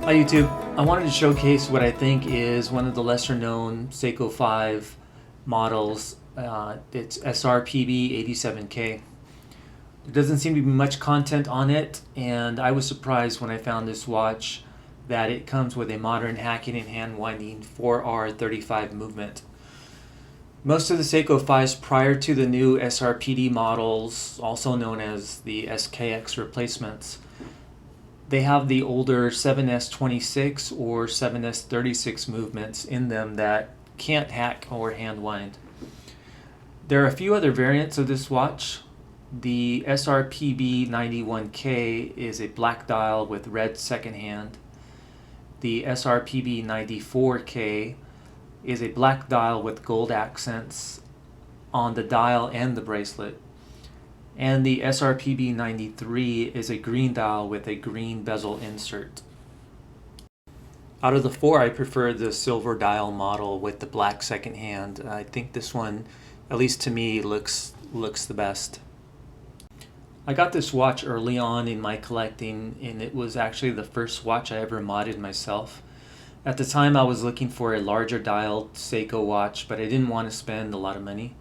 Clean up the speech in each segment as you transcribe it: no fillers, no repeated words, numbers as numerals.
Hi YouTube. I wanted to showcase what I think is one of the lesser known Seiko 5 models. It's SRPB87K. There doesn't seem to be much content on it, and I was surprised when I found this watch that it comes with a modern hacking and hand winding 4R35 movement. Most of the Seiko 5s prior to the new SRPD models, also known as the SKX replacements, they have the older 7S26 or 7S36 movements in them that can't hack or hand wind. There are a few other variants of this watch. The SRPB91K is a black dial with red second hand. The SRPB94K is a black dial with gold accents on the dial and the bracelet. And the SRPB 93 is a green dial with a green bezel insert. Out of the four, I prefer the silver dial model with the black second hand. I think this one, at least to me, looks the best. I got this watch early on in my collecting, and it was actually the first watch I ever modded myself. At the time, I was looking for a larger dialed Seiko watch, but I didn't want to spend a lot of money.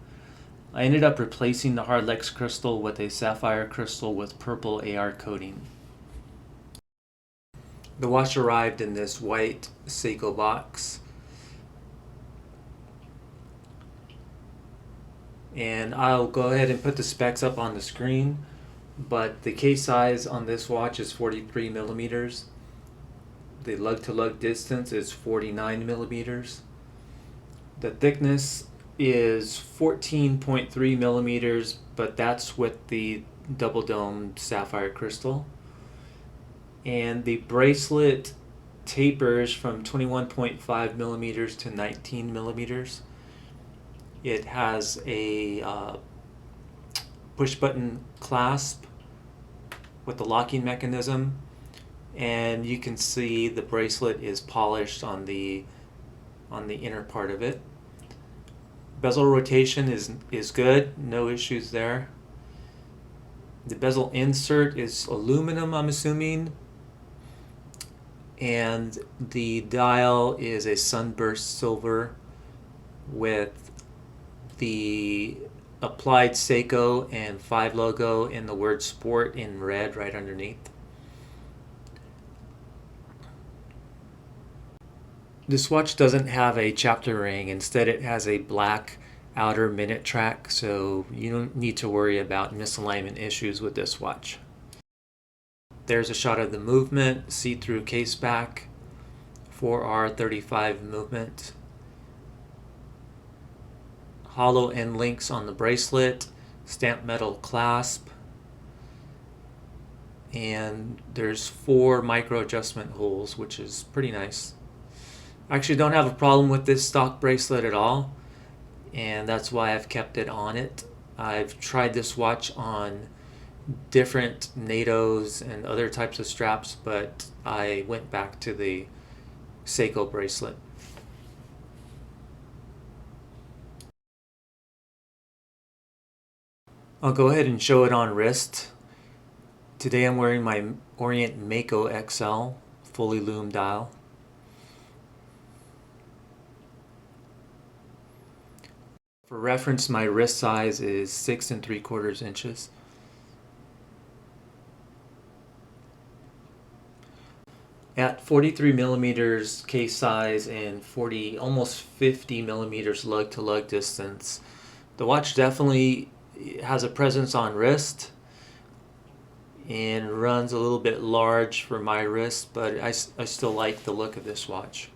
I ended up replacing the Hardlex crystal with a sapphire crystal with purple AR coating. The watch arrived in this white Seiko box. And I'll go ahead and put the specs up on the screen, but the case size on this watch is 43 millimeters. The lug-to-lug distance is 49 millimeters. The thickness is 14.3 millimeters, but that's with the double dome sapphire crystal. And the bracelet tapers from 21.5 millimeters to 19 millimeters. It has a push button clasp with the locking mechanism, and you can see the bracelet is polished on the inner part of it. Bezel rotation is good, no issues there. The bezel insert is aluminum, I'm assuming, and the dial is a sunburst silver with the applied Seiko and 5 logo and the word sport in red right underneath. This watch doesn't have a chapter ring. Instead, it has a black outer minute track, so you don't need to worry about misalignment issues with this watch. There's a shot of the movement, see-through case back, 4R35 movement, hollow end links on the bracelet, stamped metal clasp, and there's 4 micro adjustment holes, which is pretty nice. I actually don't have a problem with this stock bracelet at all, and that's why I've kept it on it. I've tried this watch on different NATOs and other types of straps, but I went back to the Seiko bracelet. I'll go ahead and show it on wrist. Today I'm wearing my Orient Mako XL fully loomed dial. For reference, my wrist size is 6 3/4 inches. At 43 millimeters case size and almost 50 millimeters lug to lug distance, the watch definitely has a presence on wrist and runs a little bit large for my wrist, but I still like the look of this watch.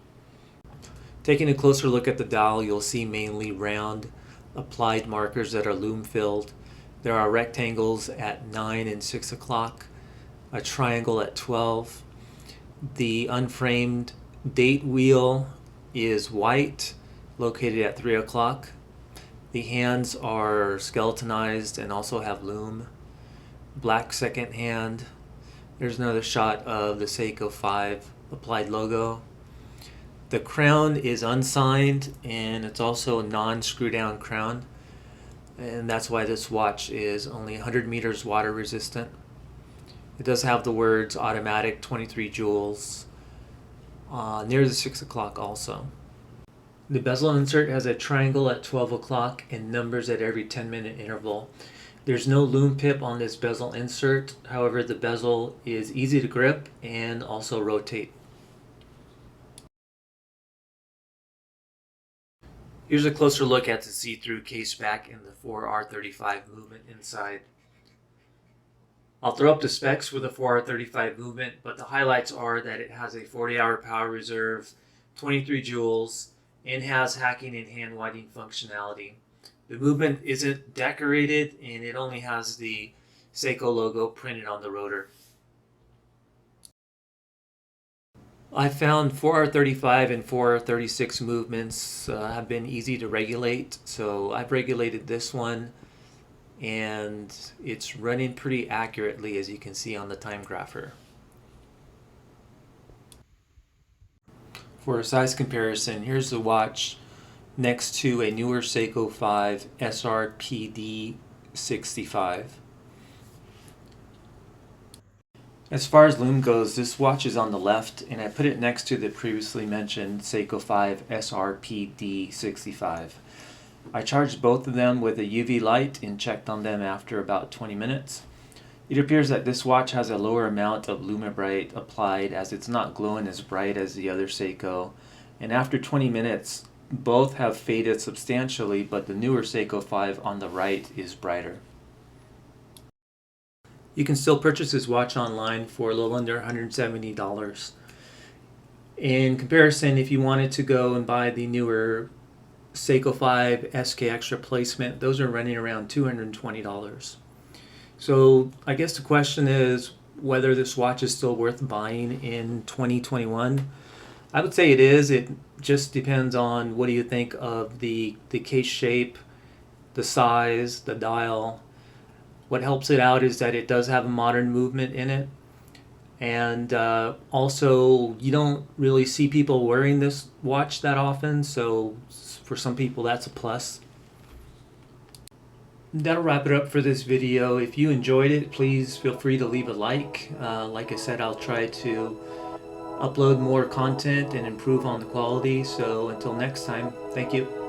Taking a closer look at the dial, you'll see mainly round applied markers that are loom filled. There are rectangles at 9 and 6 o'clock, a triangle at 12. The unframed date wheel is white, located at 3 o'clock. The hands are skeletonized and also have loom. Black second hand. There's another shot of the Seiko 5 applied logo. The crown is unsigned, and it's also a non-screw down crown, and that's why this watch is only 100 meters water resistant. It does have the words automatic 23 joules near the 6 o'clock also. The bezel insert has a triangle at 12 o'clock and numbers at every 10-minute interval. There's no loom pip on this bezel insert, however the bezel is easy to grip and also rotate. Here's a closer look at the see-through case back in the 4R35 movement inside. I'll throw up the specs for the 4R35 movement, but the highlights are that it has a 40-hour power reserve, 23 joules, and has hacking and hand winding functionality. The movement isn't decorated and it only has the Seiko logo printed on the rotor. I found 4R35 and 4R36 movements have been easy to regulate, so I've regulated this one and it's running pretty accurately, as you can see on the time grapher. For a size comparison, here's the watch next to a newer Seiko 5 SRPB87K1. As far as loom goes, this watch is on the left, and I put it next to the previously mentioned Seiko 5 SRPB87K1. I charged both of them with a UV light and checked on them after about 20 minutes. It appears that this watch has a lower amount of Lumibrite applied, as it's not glowing as bright as the other Seiko, and after 20 minutes both have faded substantially, but the newer Seiko 5 on the right is brighter. You can still purchase this watch online for a little under $170. In comparison, if you wanted to go and buy the newer Seiko 5 SK Extra placement, those are running around $220. So I guess the question is whether this watch is still worth buying in 2021. I would say it is. It just depends on what do you think of the case shape, the size, the dial. What helps it out is that it does have a modern movement in it. And also, you don't really see people wearing this watch that often, so for some people that's a plus. That'll wrap it up for this video. If you enjoyed it, please feel free to leave a like. Like I said, I'll try to upload more content and improve on the quality. So until next time, thank you.